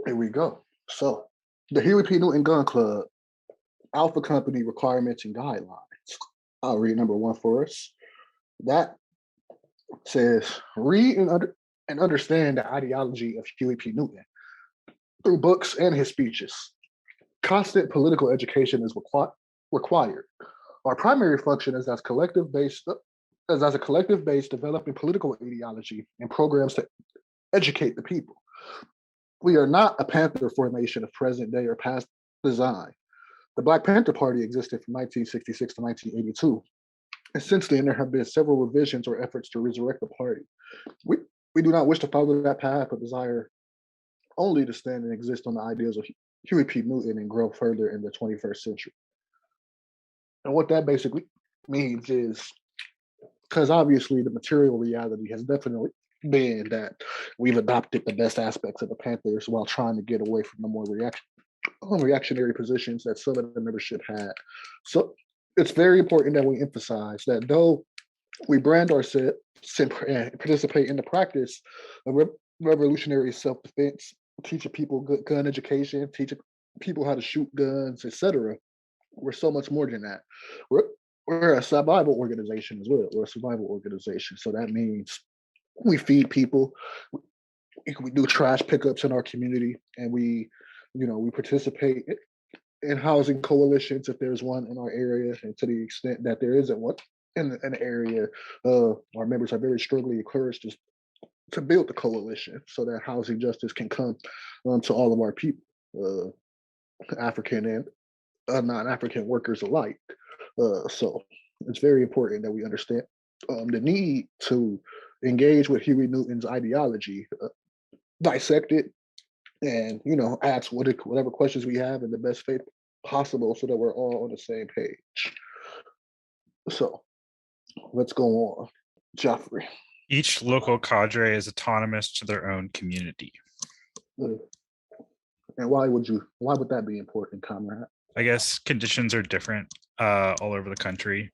Here we go. So, the Huey P. Newton Gun Club, Alpha Company Requirements and Guidelines. I'll read number one for us. That says, read and understand the ideology of Huey P. Newton through books and his speeches. Constant political education is required. Our primary function is as a collective base developing political ideology and programs to educate the people. We are not a Panther formation of present day or past design. The Black Panther Party existed from 1966 to 1982. And since then, there have been several revisions or efforts to resurrect the party. We, we do not wish to follow that path, but desire only to stand and exist on the ideas of Huey P. Newton and grow further in the 21st century. And what that basically means is, because obviously the material reality has definitely been that we've adopted the best aspects of the Panthers while trying to get away from the more reactionary positions that some of the membership had. So it's very important that we emphasize that though we brand ourselves and participate in the practice of revolutionary self-defense, teaching people good gun education, teaching people how to shoot guns, etc. We're so much more than that. We're a survival organization as well. We're a survival organization. So that means we feed people, we do trash pickups in our community, and we participate in housing coalitions if there's one in our area, and to the extent that there isn't one in an area, our members are very strongly encouraged to build the coalition so that housing justice can come to all of our people, African and non-African workers alike. So it's very important that we understand the need to engage with Huey Newton's ideology, dissect it, and ask whatever questions we have in the best faith possible, so that we're all on the same page. So let's go on, Jeffrey. Each local cadre is autonomous to their own community. And why would that be important, comrade? I guess conditions are different all over the country.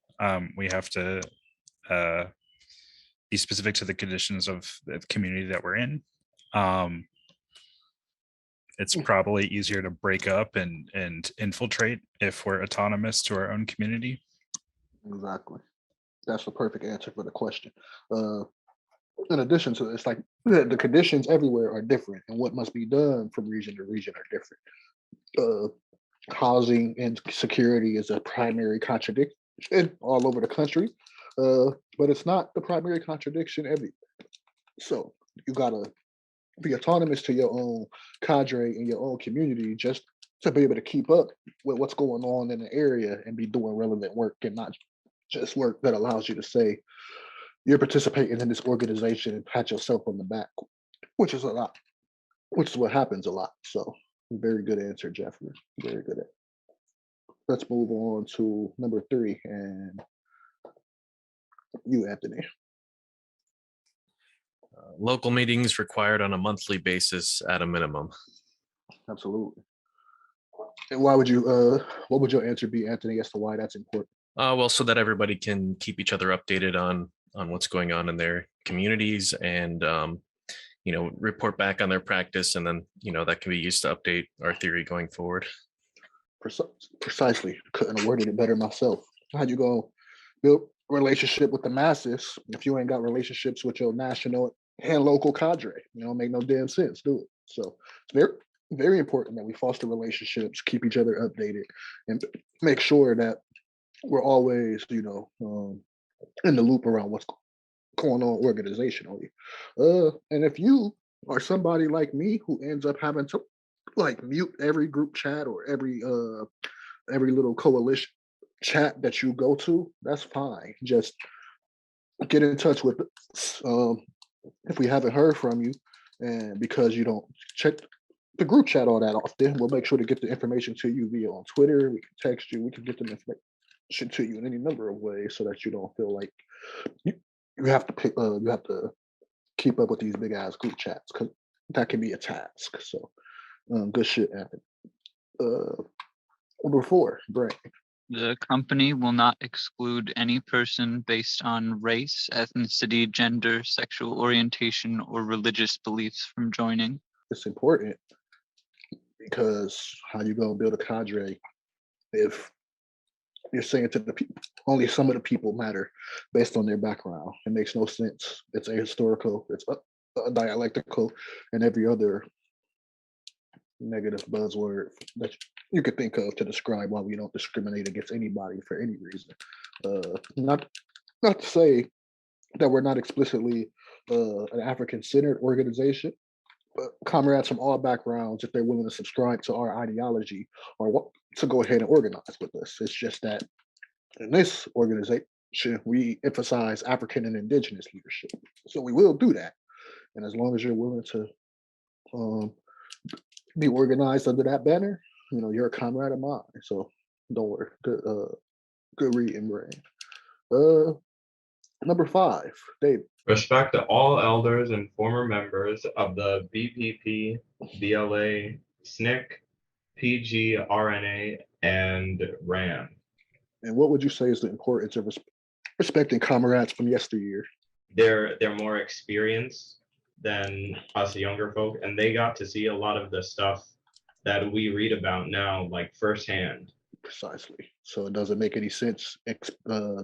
We have to be specific to the conditions of the community that we're in. It's probably easier to break up and infiltrate if we're autonomous to our own community. Exactly. That's the perfect answer for the question. In addition to this, like the conditions everywhere are different, and what must be done from region to region are different. Housing and security is a primary contradiction all over the country, but it's not the primary contradiction everywhere. So you gotta be autonomous to your own cadre and your own community just to be able to keep up with what's going on in the area and be doing relevant work, and not just work that allows you to say you're participating in this organization and pat yourself on the back, which is what happens a lot. So very good answer, Jeffrey. Very good. Let's move on to number 3, and you, Anthony. Local meetings required on a monthly basis at a minimum. Absolutely. And what would your answer be, Anthony, as to why that's important? Well, so that everybody can keep each other updated on what's going on in their communities, and report back on their practice, and then that can be used to update our theory going forward. Precisely. Couldn't have worded it better myself. How'd you go build a relationship with the masses if you ain't got relationships with your national and local cadre? Make no damn sense, do it. So it's very, very important that we foster relationships, keep each other updated, and make sure that we're always, in the loop around what's going on organizationally. And if you are somebody like me who ends up having to mute every group chat or every little coalition chat that you go to, that's fine. Just get in touch with us if we haven't heard from you, and because you don't check the group chat all that often, we'll make sure to get the information to you via on Twitter. We can text you. We can get the information to you in any number of ways, so that you don't feel like you have to keep up with these big ass group chats, because that can be a task. So good shit, Anthony. Number 4, Brent. The company will not exclude any person based on race, ethnicity, gender, sexual orientation, or religious beliefs from joining. It's important because how you gonna build a cadre if you're saying to the people only some of the people matter based on their background? It makes no sense. It's ahistorical. It's a dialectical, and every other negative buzzword that you could think of to describe why we don't discriminate against anybody for any reason. Not to say that we're not explicitly an African-centered organization, but comrades from all backgrounds, if they're willing to subscribe to our ideology, or to go ahead and organize with us. It's just that in this organization, we emphasize African and indigenous leadership. So we will do that. And as long as you're willing to be organized under that banner, you're a comrade of mine. So don't worry. Good reading, brain. Number 5, Dave. Respect to all elders and former members of the BPP, BLA, SNCC, PGRNA, and RAM. And what would you say is the importance of respecting comrades from yesteryear? They're more experienced than us younger folk, and they got to see a lot of the stuff that we read about now, like firsthand. Precisely. So it doesn't make any sense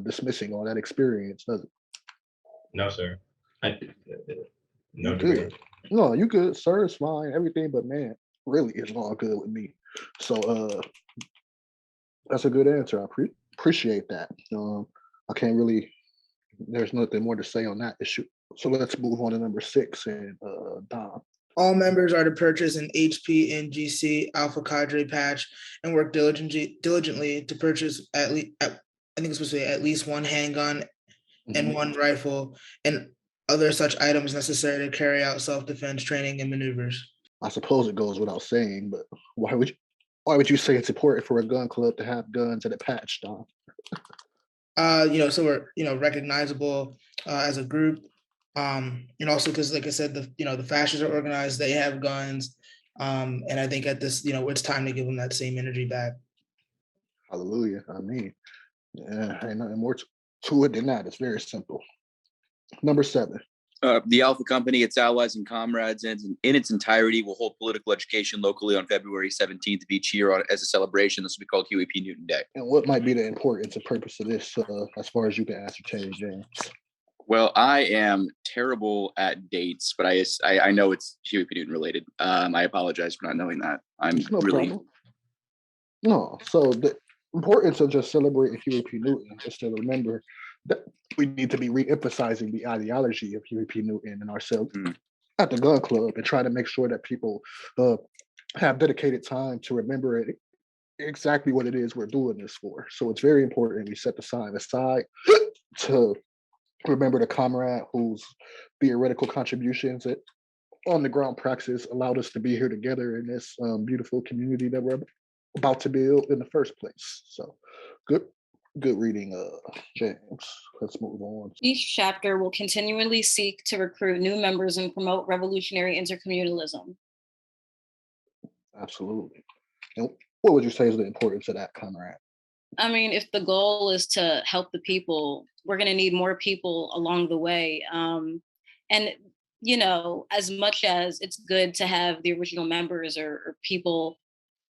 dismissing all that experience, does it? No, sir. No, You good. No, you good, sir. It's fine. Everything but man really is all good with me. So that's a good answer. I appreciate that. I can't really, there's nothing more to say on that issue. So let's move on to number 6 and Dom. All members are to purchase an HPNGC Alpha Cadre patch and work diligently to purchase at least one handgun and one rifle and other such items necessary to carry out self-defense training and maneuvers. I suppose it goes without saying, but why would you say it's important for a gun club to have guns and a patch, Dom? So we're recognizable as a group. And also because, like I said, the fascists are organized, they have guns. And I think at this, it's time to give them that same energy back. Hallelujah. I mean, ain't nothing more to it than that. It's very simple. Number 7. The Alpha Company, its allies and comrades, and in its entirety will hold political education locally on February 17th of each year as a celebration. This will be called Huey P. Newton Day. And what might be the importance and purpose of this, as far as you can ascertain, James? Well, I am terrible at dates, but I know it's Huey P. Newton related. I apologize for not knowing that. No problem. No, so the importance of just celebrating Huey P. Newton is to remember that we need to be re-emphasizing the ideology of Huey P. Newton and ourselves at the gun club, and try to make sure that people have dedicated time to remember it, exactly what it is we're doing this for. So it's very important we set the time aside to remember the comrade whose theoretical contributions at on the ground praxis allowed us to be here together in this beautiful community that we're about to build in the first place. So good reading, James. Let's move on. Each chapter will continually seek to recruit new members and promote revolutionary intercommunalism. Absolutely. And what would you say is the importance of that, comrade? I mean, if the goal is to help the people, we're going to need more people along the way. And, as much as it's good to have the original members or people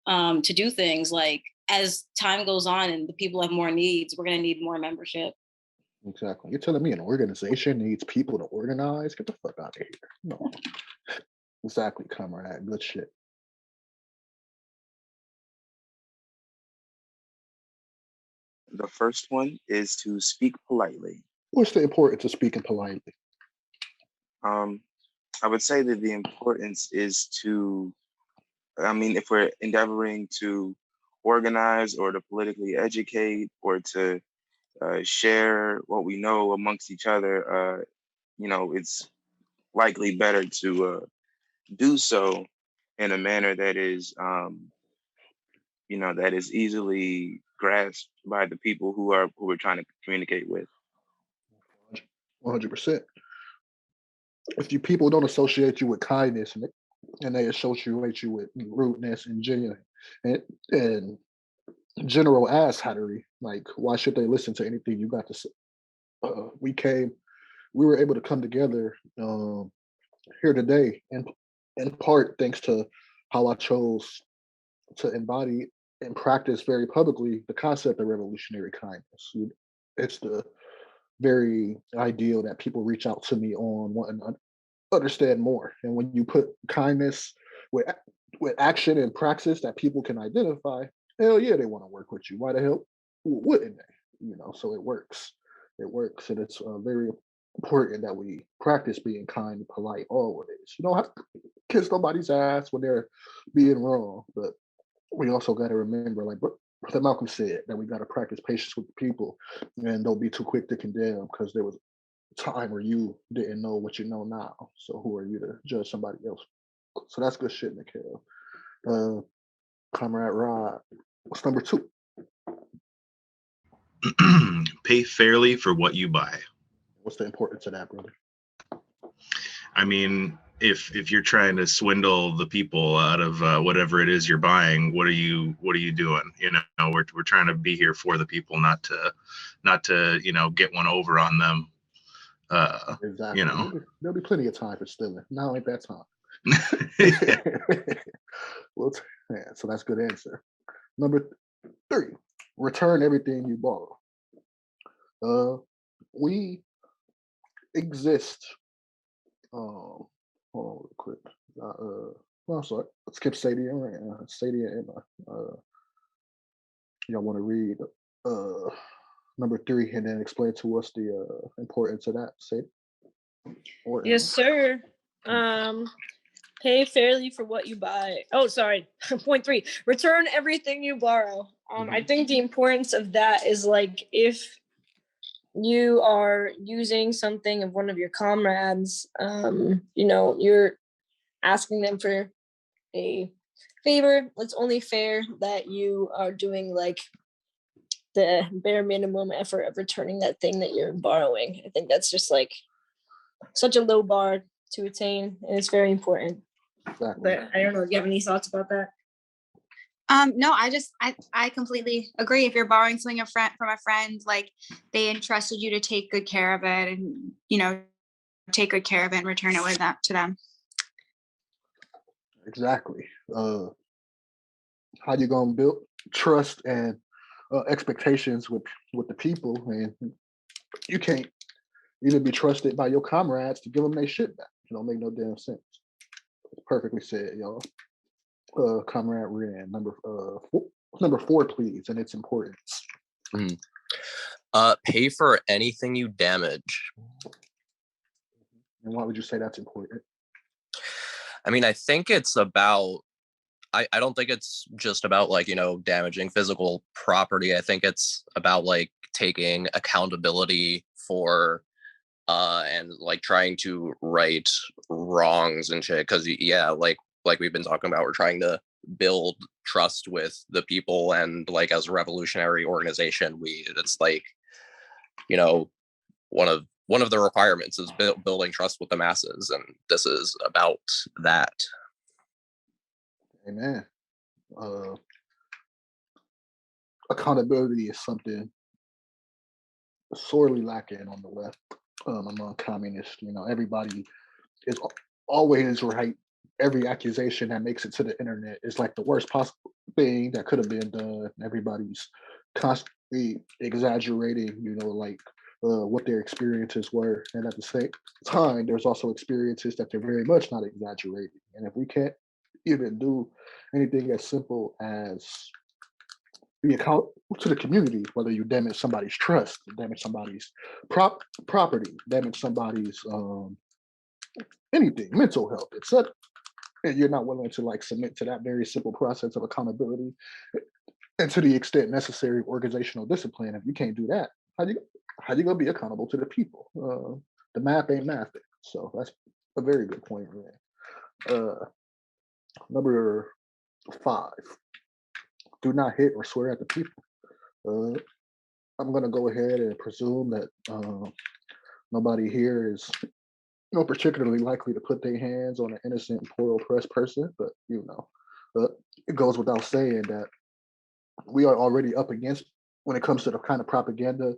to do things, like as time goes on and the people have more needs, we're going to need more membership. Exactly. You're telling me an organization needs people to organize? Get the fuck out of here. No. Exactly, comrade. Good shit. The first one is to speak politely. What's the importance of speaking politely? I would say that the importance is if we're endeavoring to organize or to politically educate or to share what we know amongst each other, it's likely better to do so in a manner that is, that is easily grasped by the people who we're trying to communicate with. 100%. If you people don't associate you with kindness and they associate you with rudeness and general asshattery, like why should they listen to anything you got to say? We were able to come together here today, and in part thanks to how I chose to embody and practice very publicly the concept of revolutionary kindness. It's the very ideal that people reach out to me on wanting to understand more. And when you put kindness with action and praxis that people can identify, hell yeah, they want to work with you. Why the hell wouldn't they? So it works. It works, and it's very important that we practice being kind and polite always. You don't have to kiss nobody's ass when they're being wrong, but we also got to remember, like Brother Malcolm said, that we got to practice patience with the people and don't be too quick to condemn, because there was a time where you didn't know what you know now. So who are you to judge somebody else? So that's good shit, Mikhail. Comrade Rod, what's number 2? Pay fairly for what you buy. What's the importance of that, brother? I mean, if you're trying to swindle the people out of whatever it is you're buying, what are you doing? We're trying to be here for the people, not to get one over on them. Exactly. There'll be plenty of time for stealing. Now ain't that time. Well, so that's a good answer. Number 3, return everything you borrow. We exist. Hold on real quick. I'm sorry. Let's skip Sadia right now. Sadia and y'all want to read number 3 and then explain to us the importance of that, Sadia? Yes, sir. Pay fairly for what you buy. Oh, sorry. Point 3, return everything you borrow. I think the importance of that is, like, if you are using something of one of your comrades, you're asking them for a favor, it's only fair that you are doing, like, the bare minimum effort of returning that thing that you're borrowing. I think that's just, like, such a low bar to attain, and it's very important. Exactly. But I don't know, do you have any thoughts about that? No, I completely agree. If you're borrowing something from a friend, like, they entrusted you to take good care of it, and take good care of it and return it to them. Exactly. How you gonna build trust and expectations with the people, and you can't even be trusted by your comrades to give them their shit back. It don't make no damn sense. It's perfectly said, y'all. Comrade Rand, number 4, please, and its importance. Pay for anything you damage. And why would you say that's important? I mean, I think it's about, I don't think it's just about, like, damaging physical property. I think it's about, like, taking accountability for and, like, trying to right wrongs and shit. Because, yeah, like we've been talking about, we're trying to build trust with the people, and, like, as a revolutionary organization, it's like, one of the requirements is building trust with the masses, and this is about that. Amen. Accountability is something sorely lacking on the left, among communists. Everybody is always right. Every accusation that makes it to the internet is like the worst possible thing that could have been done. Everybody's constantly exaggerating, what their experiences were. And at the same time, there's also experiences that they're very much not exaggerating. And if we can't even do anything as simple as be accountable to the community, whether you damage somebody's trust, damage somebody's property, damage somebody's anything, mental health, etc., and you're not willing to, like, submit to that very simple process of accountability, and to the extent necessary organizational discipline, if you can't do that, how you gonna be accountable to the people? The math ain't mathing. So that's a very good point, man. Number 5, do not hit or swear at the people. I'm gonna go ahead and presume that nobody here is particularly likely to put their hands on an innocent, poor, oppressed person, but it goes without saying that we are already up against, when it comes to the kind of propaganda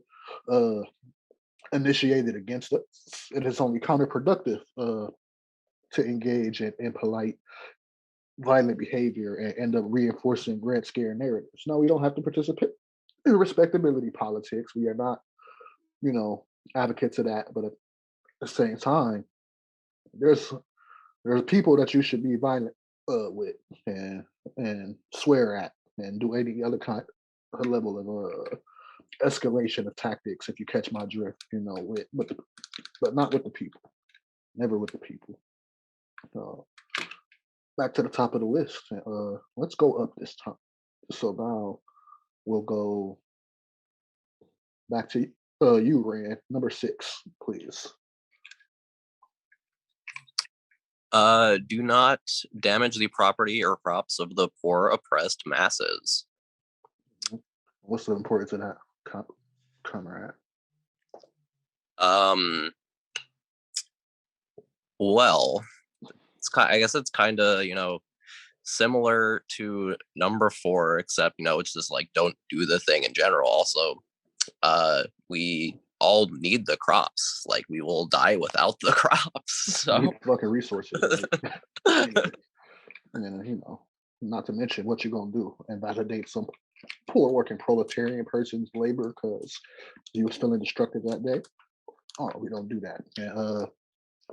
initiated against us, it is only counterproductive to engage in polite violent behavior and end up reinforcing red scare narratives. No, we don't have to participate in respectability politics. We are not, advocates of that. But at the same time, there's people that you should be violent with and swear at and do any other kind of level of escalation of tactics, if you catch my drift, but not with the people. Never with the people. Back to the top of the list. Let's go up this time. So now we'll go back to you, Rand. Number 6, please. Do not damage the property or crops of the poor, oppressed masses. What's the importance of that, comrade? Well, I guess it's kind of, similar to number 4, except, it's just like, don't do the thing in general. Also, we all need the crops. Like, we will die without the crops. So fucking resources. And not to mention what you're gonna do, invalidate some poor working proletarian person's labor because he was feeling destructive that day. Oh, we don't do that. And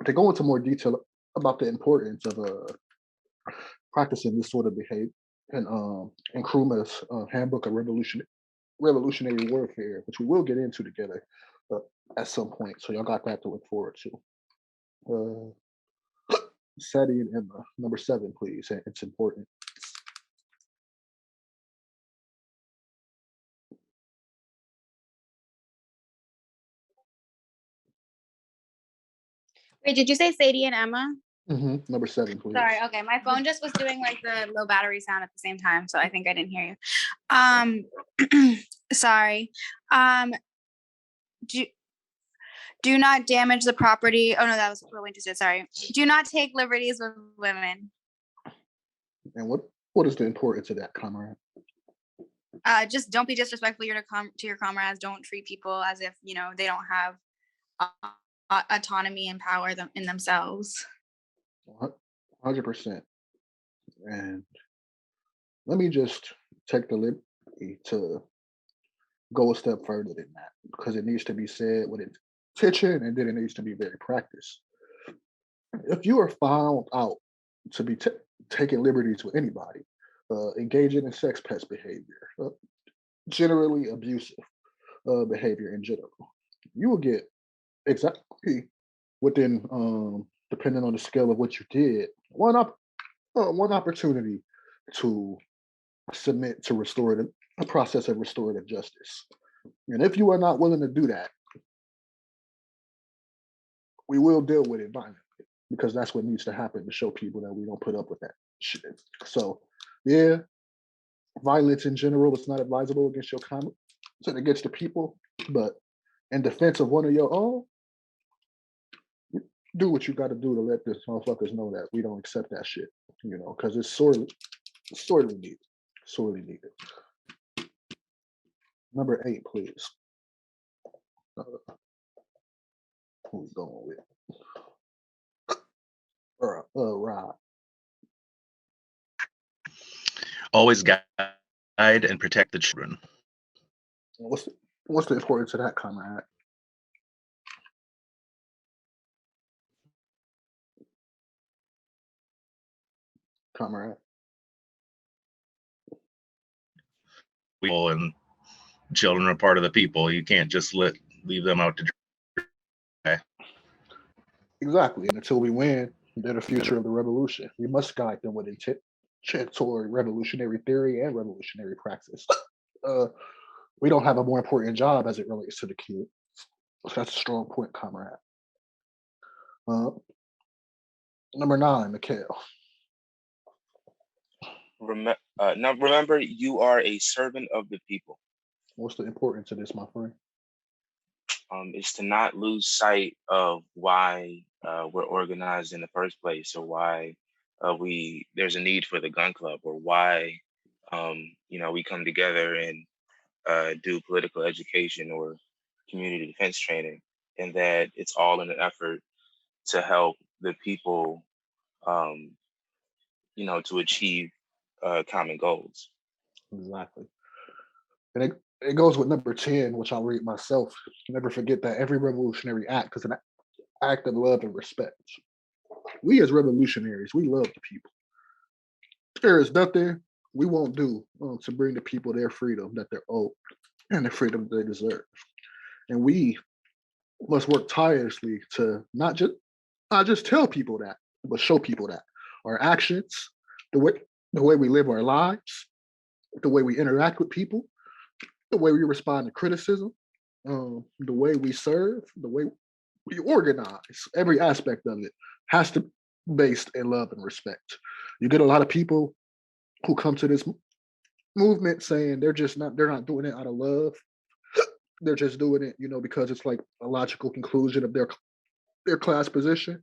to go into more detail about the importance of practicing this sort of behavior and Nkrumah's Handbook of Revolutionary Warfare, which we will get into together at some point. So y'all got that to look forward to. Sadie and Emma, number 7, please. It's important. Wait, did you say Sadie and Emma? Number 7, please. Sorry, okay. My phone just was doing like the low battery sound at the same time, so I think I didn't hear you. Sorry. Do not damage the property. Oh no, that was what we just did. Sorry. Do not take liberties with women. And what is the importance of that, comrade? Just don't be disrespectful to your comrades. Don't treat people as if they don't have autonomy and power in themselves. 100%. And let me just take the liberty to go a step further than that, because it needs to be said with intention, and then it needs to be very practiced. If you are found out to be taking liberties with anybody, engaging in sex pest behavior, generally abusive behavior in general, you will get exactly within, depending on the scale of what you did, one opportunity to submit to a process of restorative justice. And if you are not willing to do that, we will deal with it violently, because that's what needs to happen to show people that we don't put up with that shit. So, yeah, violence in general is not advisable against your comrades and against the people, but in defense of one of your own, do what you got to do to let the motherfuckers know that we don't accept that shit, because it's sorely needed. Sorely needed. Number 8, please. Who we going with? Rob. Always guide and protect the children. What's the importance of that, comrade? Comrade. People and children are part of the people. You can't just leave them out to dry. Exactly. And until we win, they're the future of the revolution. We must guide them with intent toward revolutionary theory and revolutionary praxis. We don't have a more important job as it relates to the kids. That's a strong point, comrade. Number 9, Mikhail. Now remember, you are a servant of the people. What's the importance of this, my friend? Is to not lose sight of why we're organized in the first place, or why there's a need for the gun club, or why we come together and do political education or community defense training, and that it's all in an effort to help the people to achieve common goals. Exactly. And it goes with number 10, which I'll read myself. Never forget that every revolutionary act is an act of love and respect. We as revolutionaries, we love the people. There is nothing we won't do to bring the people their freedom that they're owed and the freedom they deserve. And we must work tirelessly to not just tell people that, but show people that our actions, the way we live our lives, the way we interact with people, the way we respond to criticism, the way we serve, the way we organize, every aspect of it has to be based in love and respect. You get a lot of people who come to this movement saying they're not doing it out of love. They're just doing it, because it's like a logical conclusion of their class position.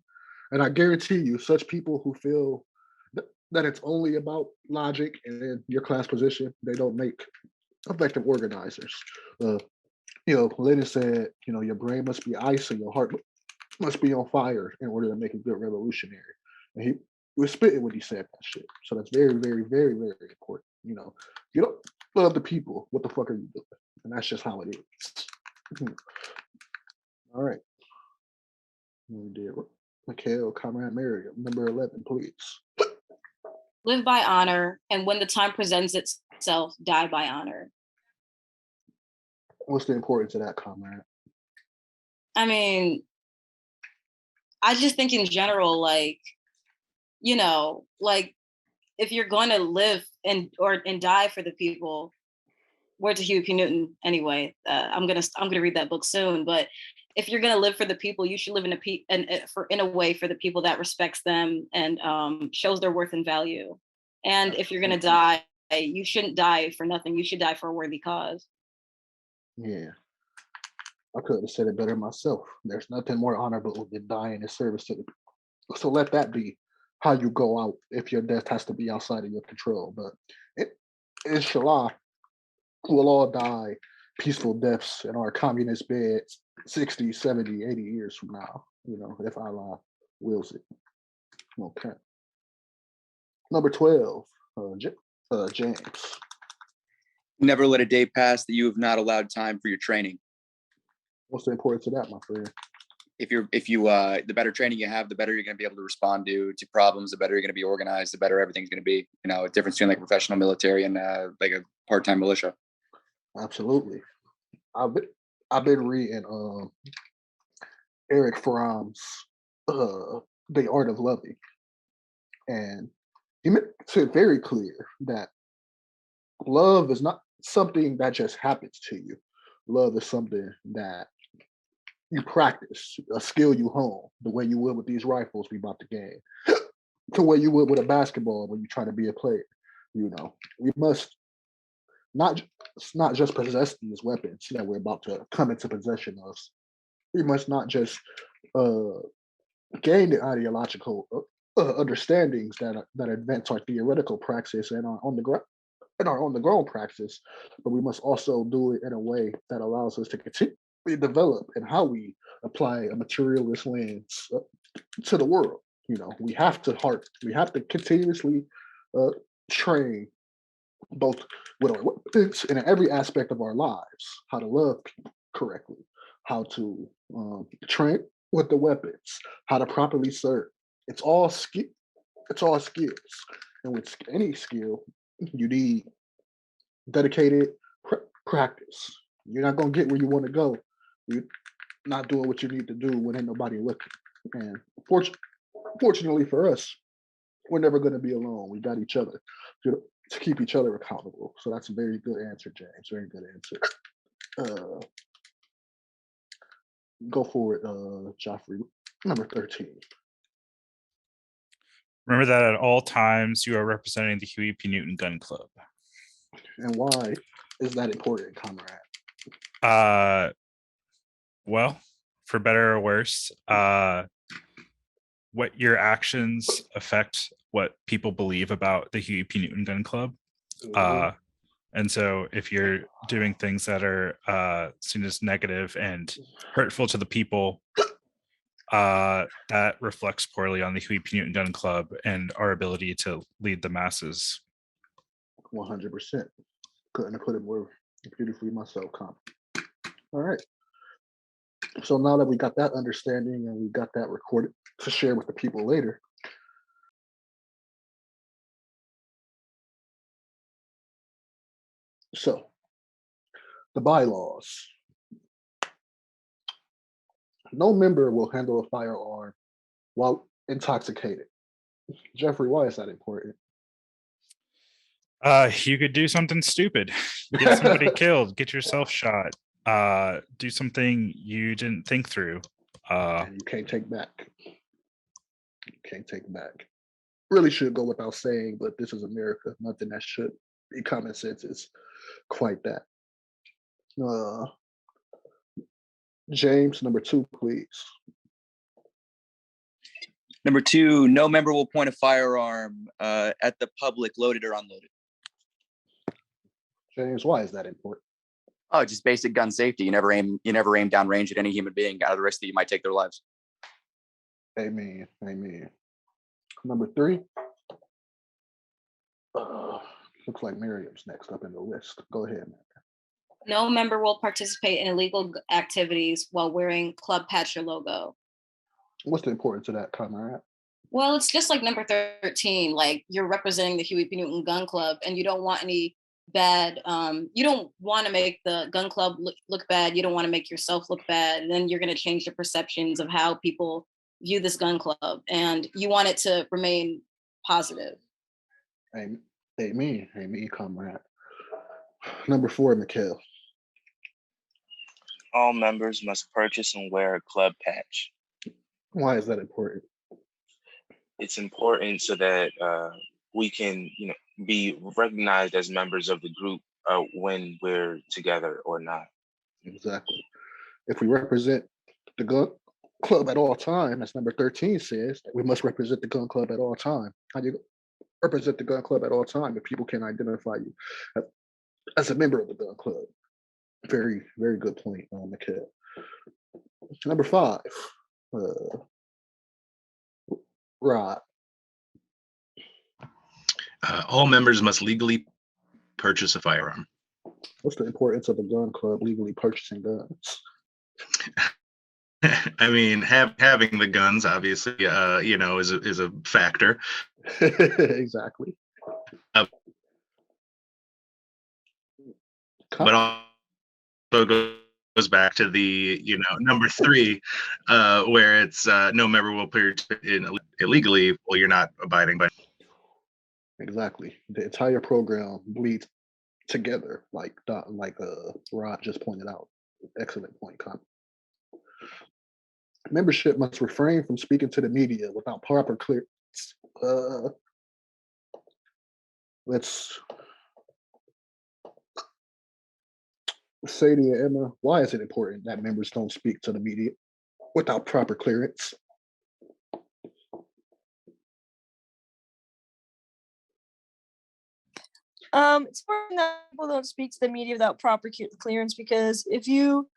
And I guarantee you, such people who feel that it's only about logic and your class position, they don't make effective organizers. Lenin said, your brain must be ice and your heart must be on fire in order to make a good revolutionary. And he was spitting when he said that shit. So that's very, very, very, very important. You don't love the people. What the fuck are you doing? And that's just how it is. All right. We did Mikhail, Comrade Miriam, number 11, please. Live by honor, and when the time presents itself, die by honor. What's the importance of that, Comrade? I mean, I just think in general, like if you're going to live and die for the people, word to Huey P. Newton anyway. I'm gonna read that book soon, but if you're gonna live for the people, you should live in a way for the people that respects them and shows their worth and value. And if you're gonna die, you shouldn't die for nothing. You should die for a worthy cause. Yeah, I could have said it better myself. There's nothing more honorable than dying in service to the people. So let that be how you go out if your death has to be outside of your control. But inshallah, we'll all die peaceful deaths in our communist beds 60, 70, 80 years from now, if Allah wills it. Okay. Number 12, James. Never let a day pass that you have not allowed time for your training. What's the importance of that, my friend? If you the better training you have, the better you're going to be able to respond to problems, the better you're going to be organized, the better everything's going to be. A difference between like a professional military and like a part-time militia. Absolutely. I've been reading Eric Fromm's The Art of Loving, and he makes it very clear that love is not something that just happens to you. Love is something that you practice, a skill you hone, the way you would with these rifles we about to gain, the way you would with a basketball when you try to be a player. We must not just possess these weapons that we're about to come into possession of. We must not just gain the ideological understandings that advance our theoretical praxis and our on the ground praxis, but we must also do it in a way that allows us to continue develop and how we apply a materialist lens to the world. We have to continuously train both with our weapons and in every aspect of our lives, how to love people correctly, how to train with the weapons, how to properly serve. It's all skill. It's all skills, and with any skill, you need dedicated practice. You're not gonna get where you want to go. You're not doing what you need to do when ain't nobody looking. And fortunately for us, we're never going to be alone. We got each other to keep each other accountable. So that's a very good answer, James. Very good answer. Go for it, Joffrey. Number 13. Remember that at all times you are representing the Huey P. Newton Gun Club. And why is that important, comrade? Well, for better or worse, what your actions affect what people believe about the Huey P. Newton Gun Club. And so if you're doing things that are seen as negative and hurtful to the people, that reflects poorly on the Huey P. Newton Gun Club and our ability to lead the masses. 100%. Couldn't have put it more beautifully myself, Con. All right. So now that we got that understanding and we got that recorded to share with the people later, so the bylaws. No member will handle a firearm while intoxicated. Jeffrey, why is that important? You could do something stupid, get somebody killed, get yourself shot, do something you didn't think through. And you can't take back. You can't take back. Really should go without saying, but this is America. Nothing that should be common sense is quite that. James, number 2, please. Number 2, no member will point a firearm at the public, loaded or unloaded. James, why is that important? Oh, just basic gun safety. You never aim downrange at any human being out of the risk that you might take their lives. Amen. Amen. Number 3. Looks like Miriam's next up in the list. Go ahead, man. No member will participate in illegal activities while wearing club patch or logo. What's the importance of that, comrade? Well, it's just like number 13, like you're representing the Huey P. Newton Gun Club and you don't want any bad, you don't want to make the gun club look bad. You don't want to make yourself look bad. And then you're going to change the perceptions of how people view this gun club. And you want it to remain positive. Amen. Amen, comrade. Number 4, Mikhail. All members must purchase and wear a club patch. Why is that important? It's important so that we can, be recognized as members of the group when we're together or not. Exactly. If we represent the gun club at all time, as number 13 says, we must represent the gun club at all time. How do you represent the gun club at all time if people can identify you as a member of the gun club? Very, very good point, Mikhail. Number 5, Rod. All members must legally purchase a firearm. What's the importance of a gun club legally purchasing guns? I mean, having the guns obviously, is a factor. Exactly. But also goes back to the number 3, where it's no member will participate in illegally. Well, you're not abiding by. Exactly. The entire program bleeds together, like Rod just pointed out. Excellent point, Con. Membership must refrain from speaking to the media without proper clearance. Let's Sadie and Emma, why is it important that members don't speak to the media without proper clearance? It's important that people don't speak to the media without proper clearance, because if you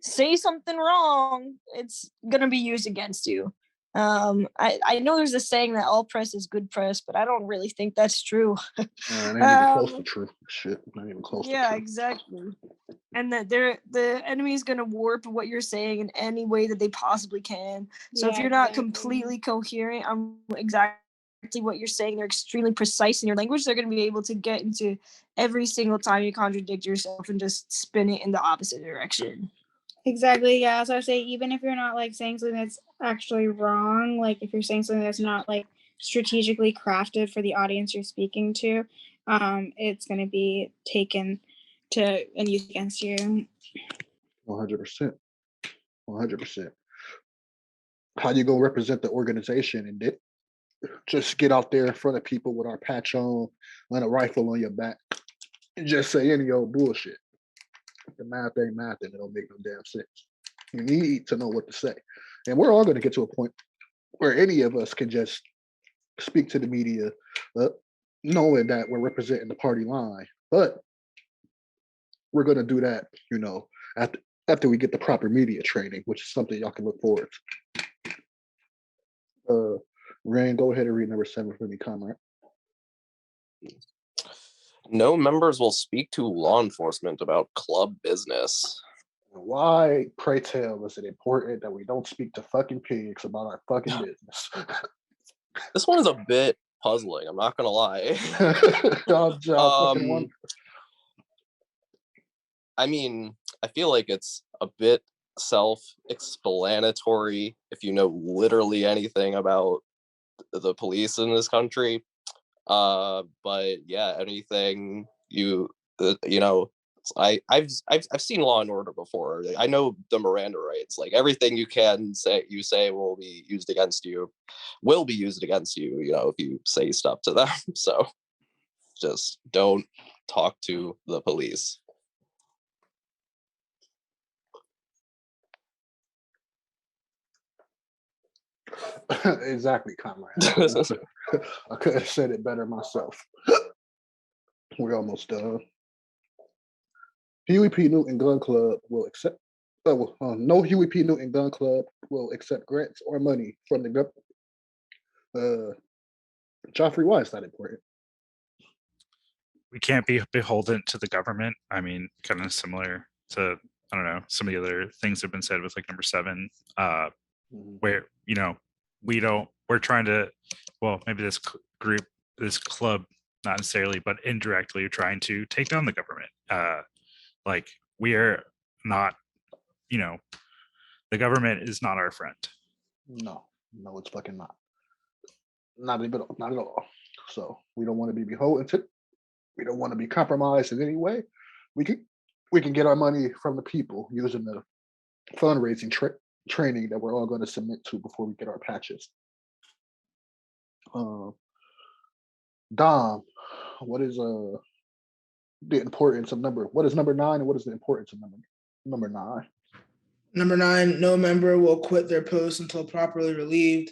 say something wrong, it's gonna be used against you. I know there's a saying that all press is good press, but I don't really think that's true. It ain't even close to true. Shit, not even close to true. Yeah, exactly. And that the enemy is gonna warp what you're saying in any way that they possibly can. So if you're not completely coherent on exactly what you're saying, they're extremely precise in your language, they're going to be able to get into every single time you contradict yourself and just spin it in the opposite direction. Exactly. Yeah. So I say, even if you're not like saying something that's actually wrong, like if you're saying something that's not like strategically crafted for the audience you're speaking to, it's going to be taken to and used against you. 100%. 100%. How you gonna represent the organization and just get out there in front of people with our patch on and a rifle on your back and just say any old bullshit? The math ain't math and it don't make no damn sense. You need to know what to say. And we're all going to get to a point where any of us can just speak to the media knowing that we're representing the party line. But we're going to do that, after we get the proper media training, which is something y'all can look forward to. Rain, go ahead and read number 7 for me, comrade. No members will speak to law enforcement about club business. Why, pray tell, is it important that we don't speak to fucking pigs about our fucking business? This one is a bit puzzling, I'm not gonna lie. I mean, I feel like it's a bit self-explanatory if you know literally anything about the police in this country. But yeah, anything you know, I've seen Law and Order before. I know the Miranda rights. Like everything you say will be used against you, you know, if you say stuff to them. So just don't talk to the police. Exactly, comrade. I could have said it better myself. We're almost done. Huey P. Newton Gun Club will accept. No Huey P. Newton Gun Club will accept grants or money from the government. Joffrey, why is that important? We can't be beholden to the government. I mean, kind of similar to, I don't know, some of the other things that have been said with like number 7, where, you know, we're trying to, well, maybe this group, this club, not necessarily, but indirectly trying to take down the government. Like we are not, you know, the government is not our friend. No, it's fucking not. Not at all. So we don't want to be beholden to. We don't want to be compromised in any way. We can get our money from the people using the fundraising training that we're all going to submit to before we get our patches. Dom, what is the importance of what is number 9 and what is the importance of number 9? Number 9, no member will quit their post until properly relieved.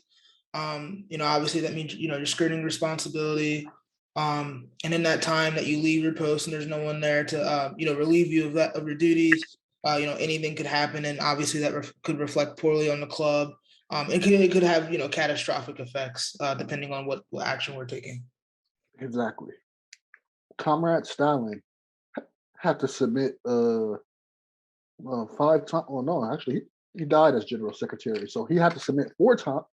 You know, obviously that means, you know, you're skirting responsibility. And in that time that you leave your post and there's no one there to, you know, relieve you of your duties, you know, anything could happen. And obviously that could reflect poorly on the club. It could have, you know, catastrophic effects depending on what action we're taking. Exactly. Comrade Stalin had to submit 5 times. Well, no, actually, he died as general secretary, so he had to submit 4 times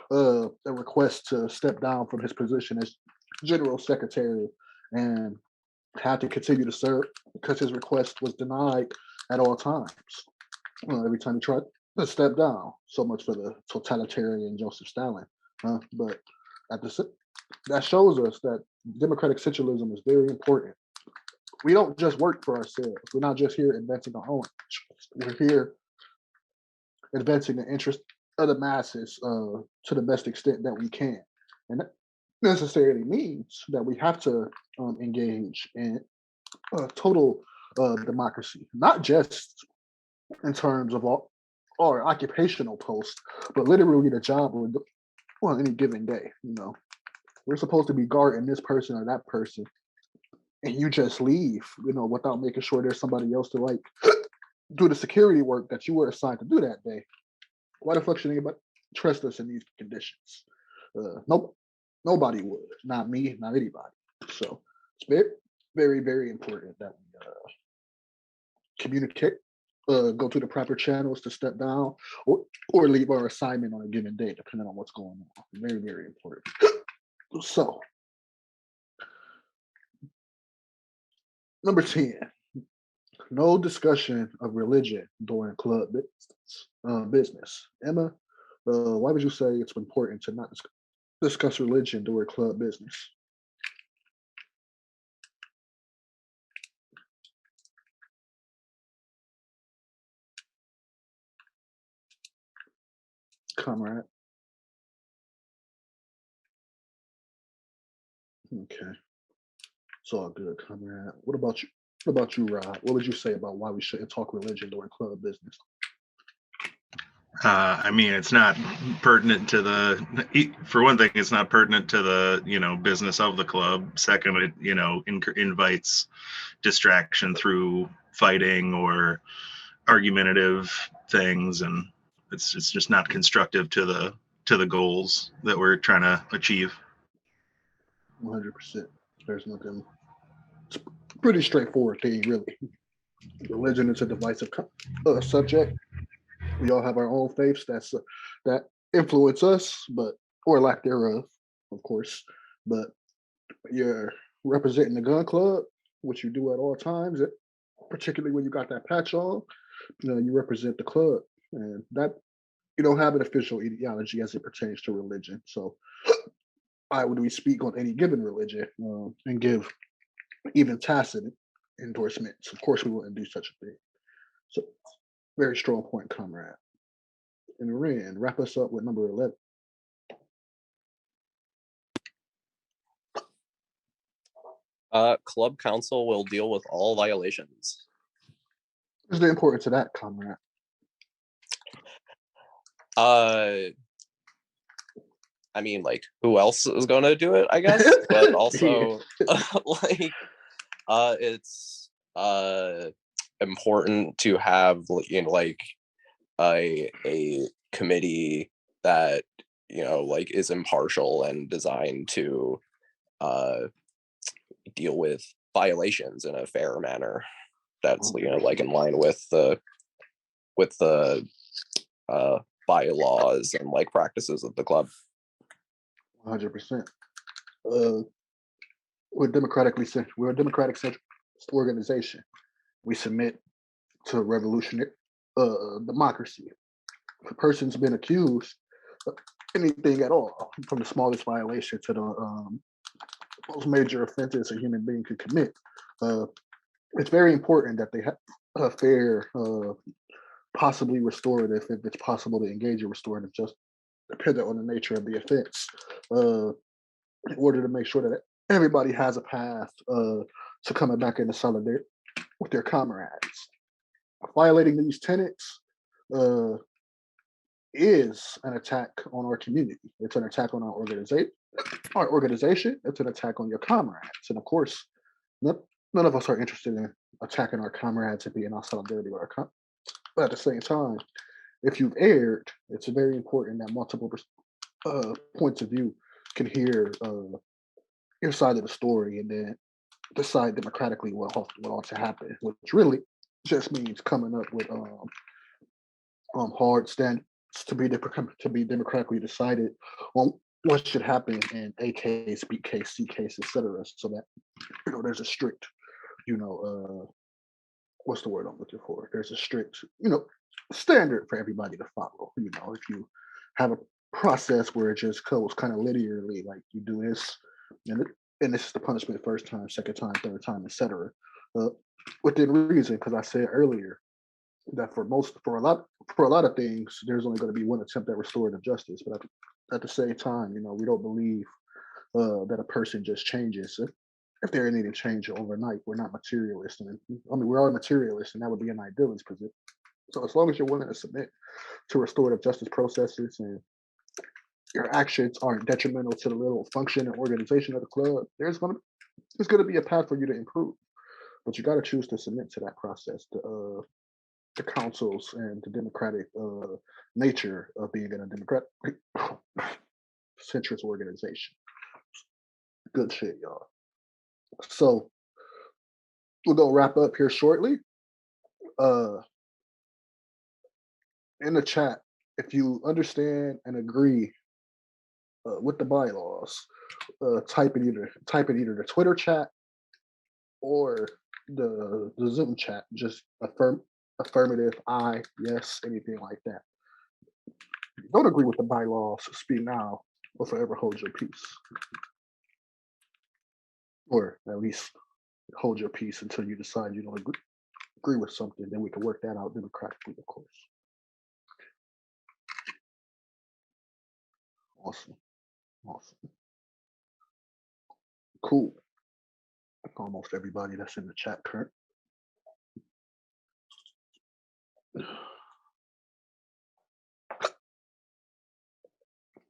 a request to step down from his position as general secretary, and had to continue to serve because his request was denied at all times. Every time he tried to step down. So much for the totalitarian Joseph Stalin. But that shows us that democratic socialism is very important. We don't just work for ourselves. We're not just here advancing our own interests. We're here advancing the interest of the masses to the best extent that we can. And that necessarily means that we have to engage in total democracy, not just in terms of our occupational post, but literally the job on any given day. You know, we're supposed to be guarding this person or that person, and you just leave, you know, without making sure there's somebody else to like do the security work that you were assigned to do that day. Why the fuck should anybody trust us in these conditions? Nope, nobody would. Not me, not anybody. So it's very, very, very important that we communicate, go through the proper channels to step down or leave our assignment on a given day, depending on what's going on. Very, very important. So, number 10, no discussion of religion during club business. Emma, why would you say it's important to not discuss religion during club business? Comrade. Okay. It's all good, comrade. What about you? What about you, Rod? What would you say about why we shouldn't talk religion during club business? I mean, it's not pertinent to for one thing, it's not pertinent to the, you know, business of the club. Second, it, you know, invites distraction through fighting or argumentative things, and it's just not constructive to the goals that we're trying to achieve. 100%. There's nothing. It's a pretty straightforward thing, really. Religion is a divisive subject. We all have our own faiths that influence us, or lack thereof, of course. But you're representing the gun club, which you do at all times, particularly when you got that patch on. You represent the club, and that you don't have an official ideology as it pertains to religion. So, when we speak on any given religion and give even tacit endorsements, of course we wouldn't do such a thing. So, very strong point, comrade. And Ren, wrap us up with number 11. Club council will deal with all violations. What's the importance of that, comrade? I mean, like, who else is going to do it, I guess? But also, it's important to have, like, a committee that, like, is impartial and designed to deal with violations in a fair manner. That's, like, in line with the bylaws and, like, practices of the club. 100%. We're a democratic central organization. We submit to revolutionary democracy. If a person's been accused of anything at all, from the smallest violation to the most major offenses a human being could commit, it's very important that they have a fair, possibly restorative, if it's possible to engage in restorative justice, depending on the nature of the offense, in order to make sure that everybody has a path to coming back into solidarity with their comrades. Violating these tenets is an attack on our community. It's an attack on our organization. It's an attack on your comrades. And of course, none of us are interested in attacking our comrades and being in solidarity with our comrades. But at the same time, if you've erred, it's very important that multiple points of view can hear your side of the story and then decide democratically what ought to happen, which really just means coming up with hard standards to be democratically decided on what should happen in A case, B case, C case, etc. So that there's a strict, what's the word I'm looking for? There's a strict, standard for everybody to follow. If you have a process where it just goes kind of linearly, like you do this, and this is the punishment first time, second time, third time, etc. Within reason, because I said earlier that for a lot of things, there's only going to be one attempt at restorative justice. But at the same time, we don't believe that a person just changes. If they're needing change overnight, we're not materialists. We are materialists, and that would be an idealist position. So as long as you're willing to submit to restorative justice processes and your actions aren't detrimental to the little function and organization of the club, there's gonna be a path for you to improve. But you got to choose to submit to that process, the councils and the democratic nature of being in a democratic centrist organization. Good shit, y'all. So we're gonna wrap up here shortly. In the chat, if you understand and agree with the bylaws, type in either the Twitter chat or the Zoom chat. Just affirmative, aye, yes, anything like that. If you don't agree with the bylaws, speak now or forever hold your peace. Or at least hold your peace until you decide you don't agree with something. Then we can work that out democratically, of course. Awesome. Cool. Almost everybody that's in the chat current.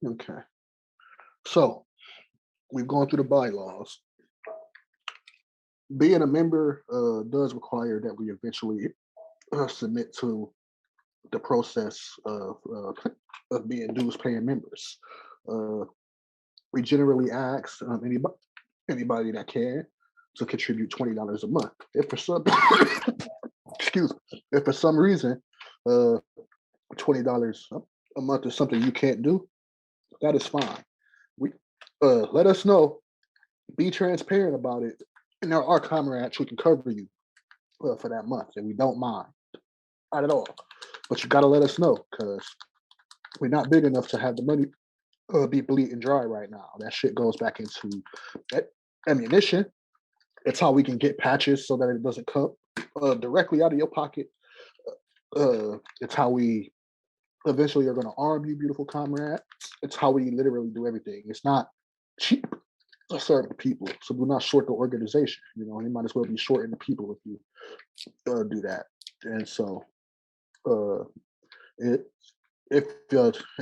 Okay. So we've gone through the bylaws. Being a member does require that we eventually submit to the process of being dues paying members. We generally ask anybody that can to contribute $20 a month. If for some excuse me, if for some reason $20 a month is something you can't do, that is fine. We let us know. Be transparent about it, and there are comrades who can cover you for that month, and we don't mind, not at all. But you got to let us know because we're not big enough to have the money be bleeding dry right now. That shit goes back into ammunition. It's how we can get patches so that it doesn't come directly out of your pocket. It's how we eventually are going to arm you, beautiful comrades. It's how we literally do everything. It's not cheap to serve the people, so do not short the organization. You know, you might as well be shorting the people if you do that. And so, and I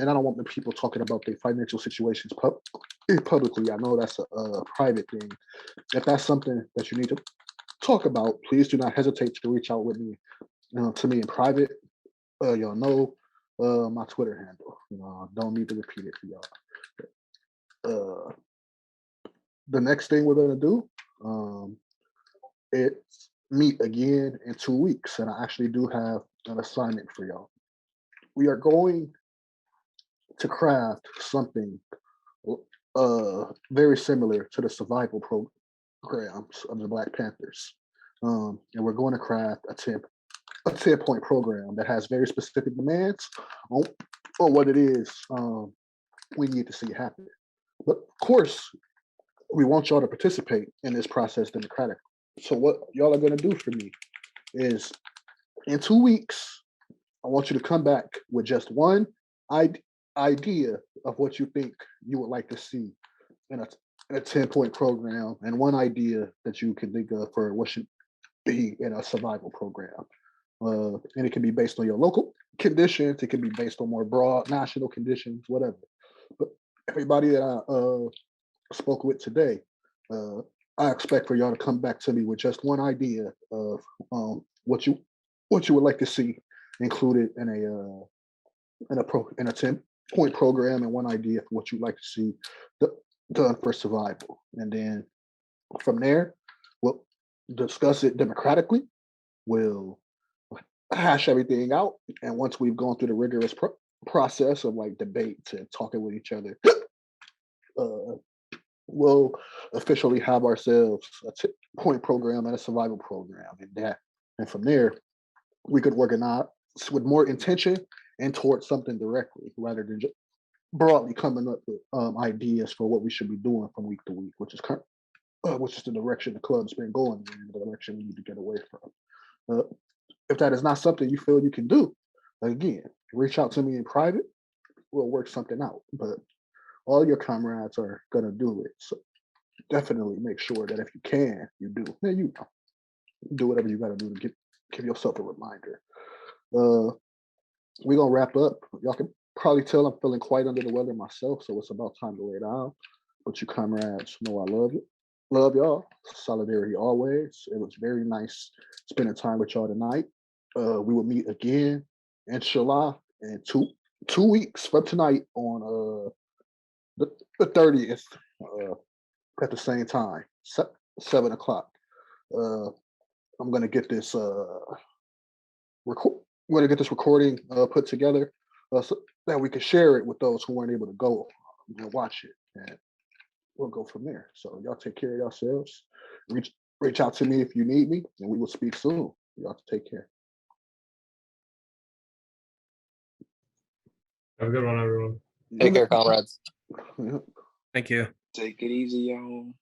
don't want the people talking about their financial situations publicly. I know that's a private thing. If that's something that you need to talk about, please do not hesitate to reach out with me, to me in private. Y'all know my Twitter handle. You know, I don't need to repeat it for y'all. The next thing we're gonna do, it's meet again in 2 weeks, and I actually do have an assignment for y'all. We are going to craft something very similar to the survival programs of the Black Panthers, and we're going to craft a 10-point program that has very specific demands on what it is we need to see happen. But of course, we want y'all to participate in this process democratically. So what y'all are going to do for me is in 2 weeks, I want you to come back with just one idea of what you think you would like to see in a 10-point program, and one idea that you can think of for what should be in a survival program. And it can be based on your local conditions. It can be based on more broad national conditions, whatever. But everybody that I spoke with today, I expect for y'all to come back to me with just one idea of what you would like to see included in a 10-point program, and one idea for what you'd like to see done for survival. And then from there, we'll discuss it democratically. We'll hash everything out, and once we've gone through the rigorous process of like debates and talking with each other, we'll officially have ourselves a 10-point program and a survival program, and from there we could organize with more intention and towards something directly, rather than just broadly coming up with ideas for what we should be doing from week to week, which is the direction the club's been going in, the direction we need to get away from. If that is not something you feel you can do, again, reach out to me in private. We'll work something out. But all your comrades are gonna do it, so definitely make sure that if you can, you do. And you know, do whatever you gotta do to give yourself a reminder. We're gonna wrap up. Y'all can probably tell I'm feeling quite under the weather myself, so it's about time to lay down. But you comrades know I love you. Love y'all. Solidarity always. It was very nice spending time with y'all tonight. We will meet again, inshallah, in two weeks from tonight on the 30th at the same time, 7 o'clock. I'm gonna get this recording put together so that we can share it with those who weren't able to go and watch it, and we'll go from there. So y'all take care of yourselves. Reach out to me if you need me, and we will speak soon. Y'all take care. Have a good one, everyone. Take care, comrades. Thank you. Take it easy, y'all.